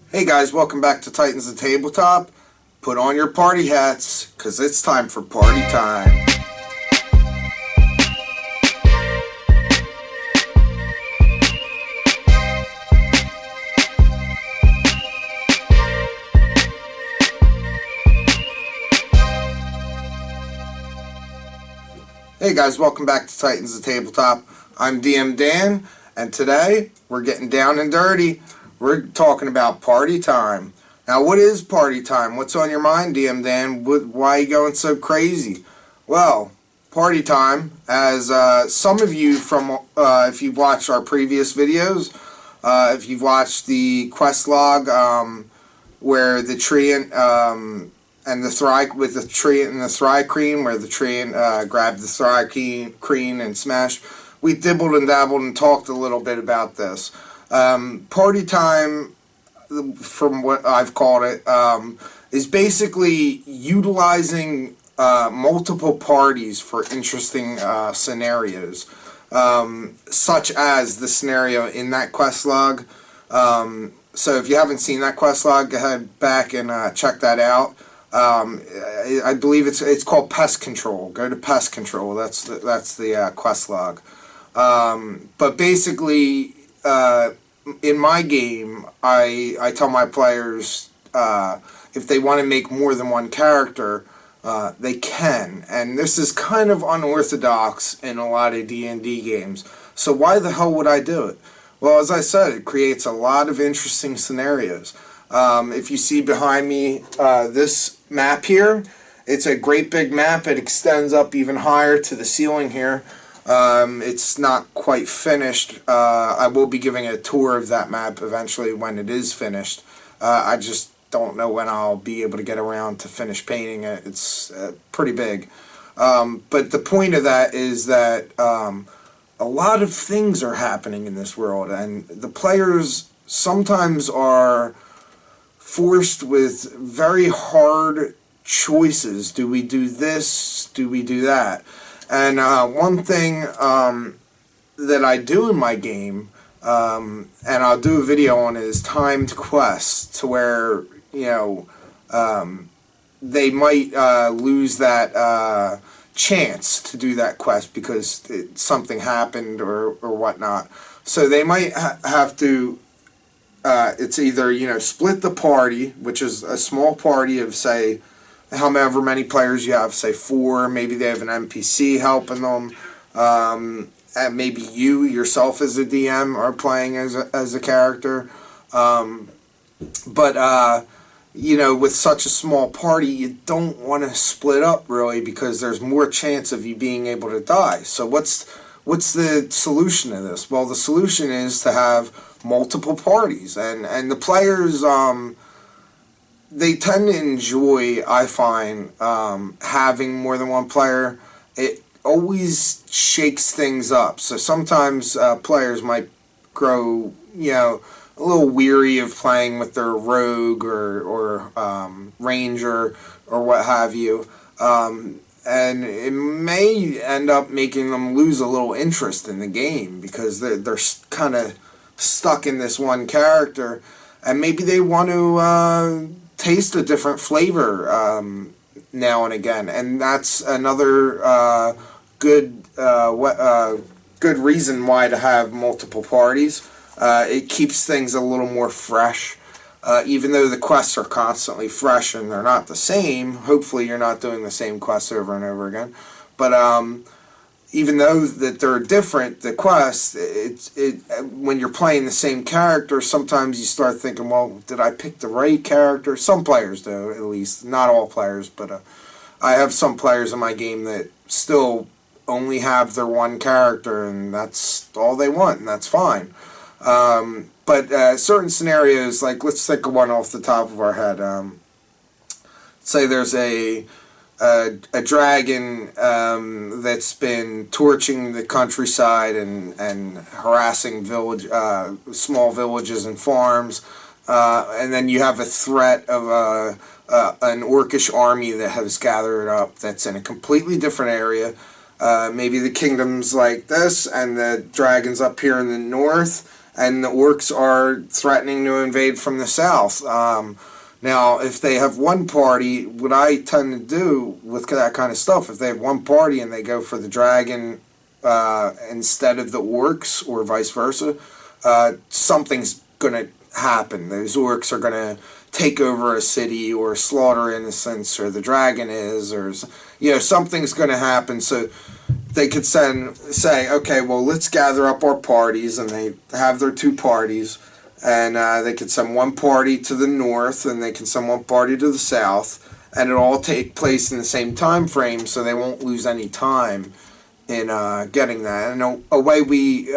Hey guys, welcome back to Titans of Tabletop. Put on your party hats, because it's time for party time. Hey guys, welcome back to Titans of Tabletop. I'm DM Dan, and today we're getting down and dirty. We're talking about party time. Now, what is party time? What's on your mind, DM Dan? Why are you going so crazy? Well, party time, as some of you from, if you've watched our previous videos, if you've watched the quest log, where the tree and the Thry with the tree and the Thry-Kreen, where the tree grabbed the Thry-Kreen and smashed. We dibbled and dabbled and talked a little bit about this. Party time, from what I've called it, is basically utilizing multiple parties for interesting scenarios, such as the scenario in that quest log. So if you haven't seen that quest log, go ahead back and check that out. I believe it's called Pest Control. Go to Pest Control. That's the quest log. But basically, in my game, I tell my players if they want to make more than one character, they can. And this is kind of unorthodox in a lot of D&D games. So why the hell would I do it? Well, as I said, it creates a lot of interesting scenarios. If you see behind me this map here, it's a great big map. It extends up even higher to the ceiling here. It's not quite finished. I will be giving a tour of that map eventually when it is finished. I just don't know when I'll be able to get around to finish painting it. It's pretty big. But the point of that is that a lot of things are happening in this world, and the players sometimes are forced with very hard choices. Do we do this? Do we do that? And one thing that I do in my game, and I'll do a video on it, is timed quests, to where, they might lose that chance to do that quest because something happened or whatnot. So they might have to, it's either, split the party, which is a small party of, say, however many players you have, say 4, maybe they have an NPC helping them, and maybe you yourself as a DM are playing as a character. But with such a small party, you don't want to split up really, because there's more chance of you being able to die. So what's the solution to this? Well, the solution is to have multiple parties, and the players, they tend to enjoy, I find, having more than one player. It always shakes things up. So sometimes players might grow, a little weary of playing with their rogue or ranger or what have you. And it may end up making them lose a little interest in the game, because they're kind of stuck in this one character, and maybe they want to taste a different flavor now and again, and that's another good reason why to have multiple parties. It keeps things a little more fresh, even though the quests are constantly fresh and they're not the same. Hopefully you're not doing the same quests over and over again, but even though that they're different, the quests, when you're playing the same character, sometimes you start thinking, well, did I pick the right character? Some players do, at least. Not all players, but I have some players in my game that still only have their one character, and that's all they want, and that's fine. But certain scenarios, like, let's think of one off the top of our head. Say there's a dragon that's been torching the countryside and harassing small villages and farms, and then you have a threat of an orcish army that has gathered up that's in a completely different area. Maybe the kingdom's like this, and the dragon's up here in the north, and the orcs are threatening to invade from the south. Now, if they have one party, what I tend to do with that kind of stuff, if they have one party and they go for the dragon instead of the orcs, or vice versa, something's going to happen. Those orcs are going to take over a city or slaughter innocents, or the dragon is, or something's going to happen. So they could say, okay, well, let's gather up our parties, and they have their two parties, and they could send one party to the north, and they can send one party to the south, and it'll all take place in the same time frame, so they won't lose any time in getting that. And a way we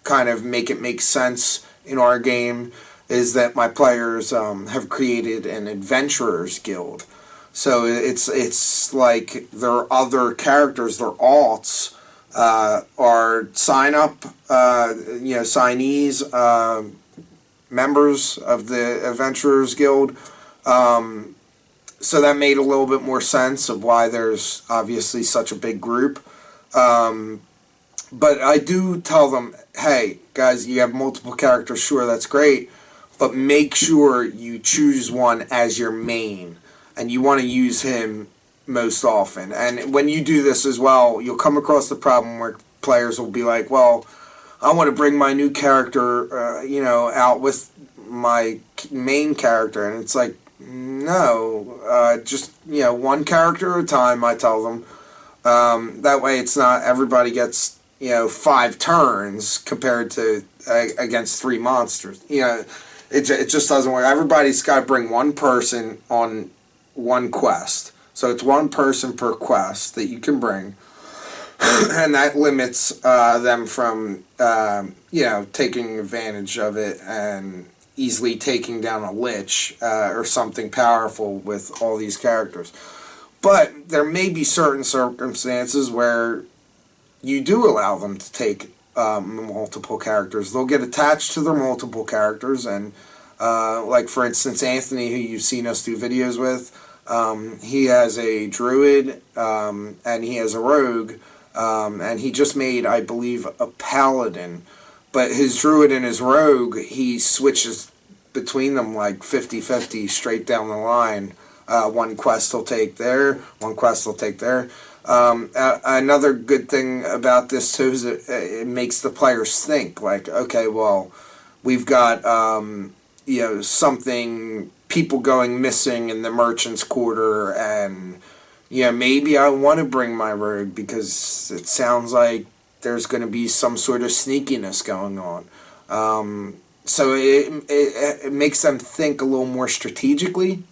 kind of make it make sense in our game is that my players have created an adventurers guild. So it's like their other characters, their alts, are signees, members of the Adventurers Guild. So that made a little bit more sense of why there's obviously such a big group. But I do tell them, hey, guys, you have multiple characters, sure, that's great, but make sure you choose one as your main, and you want to use him most often. And when you do this as well, you'll come across the problem where players will be like, well, I want to bring my new character, out with my main character, and it's like, no, just, one character at a time, I tell them. That way it's not everybody gets, 5 turns compared to against 3 monsters. It just doesn't work. Everybody's got to bring one person on one quest. So it's one person per quest that you can bring. And that limits them from, taking advantage of it and easily taking down a lich or something powerful with all these characters. But there may be certain circumstances where you do allow them to take multiple characters. They'll get attached to their multiple characters, and like for instance Anthony, who you've seen us do videos with, he has a druid and he has a rogue, and he just made, I believe, a paladin, but his druid and his rogue, he switches between them like 50-50 straight down the line. One quest he'll take there, one quest he'll take there. Another good thing about this too is it makes the players think, like, okay, well, we've got something, people going missing in the merchant's quarter, and maybe I want to bring my rogue because it sounds like there's going to be some sort of sneakiness going on. So it makes them think a little more strategically.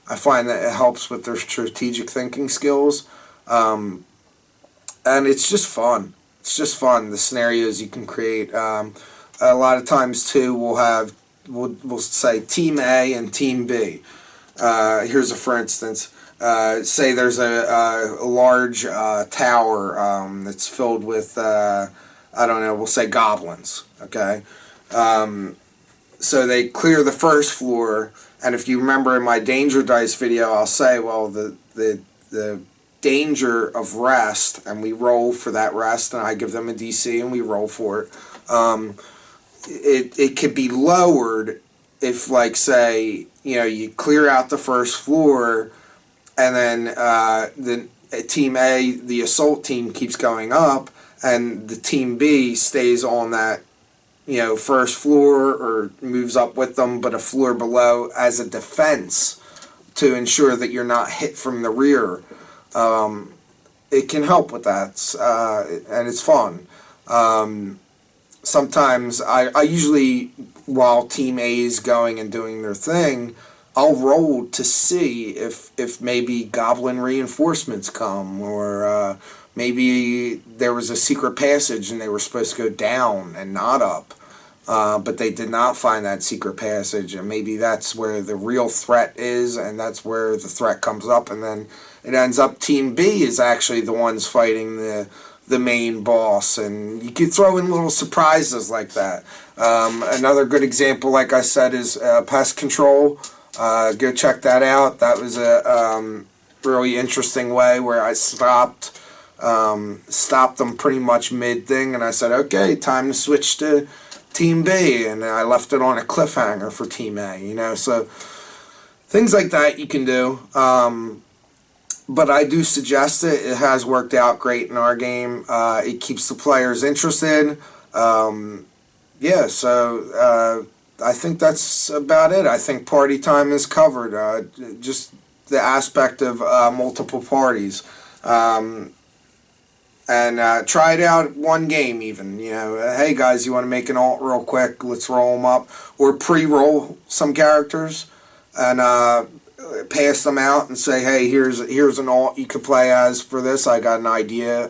I find that it helps with their strategic thinking skills. And it's just fun. It's just fun, the scenarios you can create. A lot of times, too, we'll say Team A and Team B. Here's a for instance. Say there's a large tower that's filled with, we'll say goblins, okay? So they clear the first floor, and if you remember in my danger dice video, I'll say, well, the danger of rest, and we roll for that rest, and I give them a DC, and we roll for it. It could be lowered if, like, say, you clear out the first floor, and then the Team A, the assault team, keeps going up, and the Team B stays on that first floor or moves up with them, but a floor below as a defense to ensure that you're not hit from the rear. It can help with that, and it's fun. Sometimes I usually, while Team A is going and doing their thing, I'll roll to see if maybe goblin reinforcements come, or maybe there was a secret passage and they were supposed to go down and not up, but they did not find that secret passage, and maybe that's where the real threat is, and that's where the threat comes up, and then it ends up Team B is actually the ones fighting the main boss, and you can throw in little surprises like that. Another good example, like I said, is Pest Control. Go check that out. That was a really interesting way where I stopped stopped them pretty much mid-thing, and I said, okay, time to switch to Team B, and I left it on a cliffhanger for Team A, you know, so things like that you can do. But I do suggest it. It has worked out great in our game. It keeps the players interested. Yeah, so I think that's about it. I think party time is covered. Just the aspect of multiple parties. And try it out one game even. You know, hey guys, you want to make an alt real quick? Let's roll them up. Or pre-roll some characters and pass them out and say, hey, here's an alt you could play as for this. I got an idea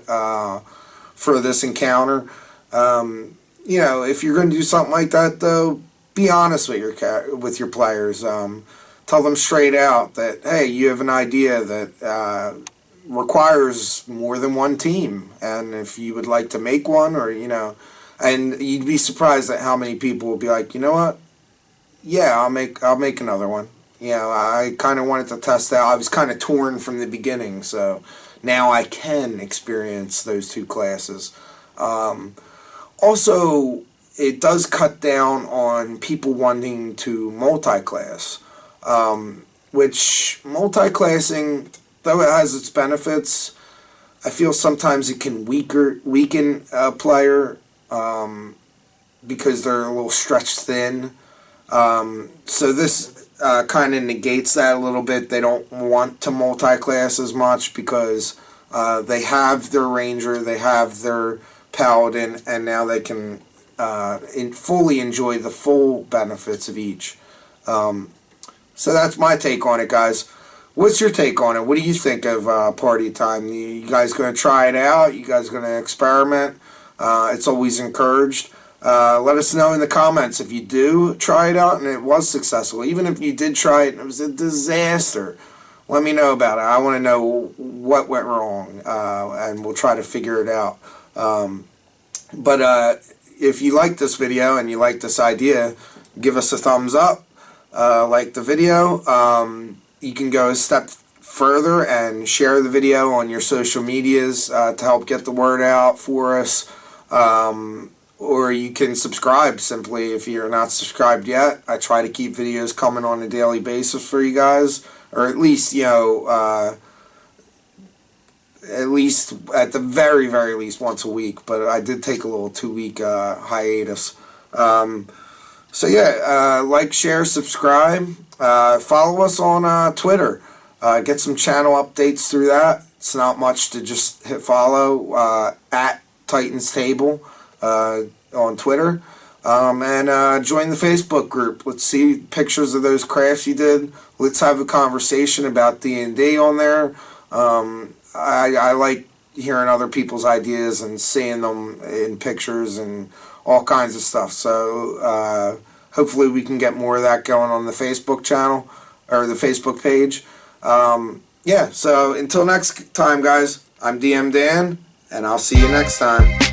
for this encounter. You know, if you're going to do something like that, though, be honest with your players. Tell them straight out that, hey, you have an idea that requires more than one team, and if you would like to make one, or you know, and you'd be surprised at how many people will be like, you know what? Yeah, I'll make another one. You know, I kind of wanted to test out. I was kind of torn from the beginning, so now I can experience those two classes. Also, it does cut down on people wanting to multi-class, which multi-classing, though it has its benefits, I feel sometimes it can weaken a player because they're a little stretched thin. So this kind of negates that a little bit. They don't want to multi-class as much because they have their ranger, they have their paladin, and now they can fully enjoy the full benefits of each. So that's my take on it, guys. What's your take on it? What do you think of party time? You guys going to try it out? You guys going to experiment? It's always encouraged. Let us know in the comments if you do try it out and it was successful. Even if you did try it and it was a disaster, let me know about it. I want to know what went wrong, and we'll try to figure it out. But if you like this video and you like this idea, give us a thumbs up. Like the video. You can go a step further and share the video on your social medias to help get the word out for us. Or you can subscribe simply if you're not subscribed yet. I try to keep videos coming on a daily basis for you guys, or at least, you know, at least at the very, very least once a week. But I did take a little 2-week hiatus. So yeah, like, share, subscribe. Follow us on Twitter. Get some channel updates through that. It's not much to just hit follow at Titans Table on Twitter. And join the Facebook group. Let's see pictures of those crafts you did. Let's have a conversation about D&D on there. I like hearing other people's ideas and seeing them in pictures and all kinds of stuff. So hopefully we can get more of that going on the Facebook channel or the Facebook page. Yeah, so until next time, guys, I'm DM Dan, and I'll see you next time.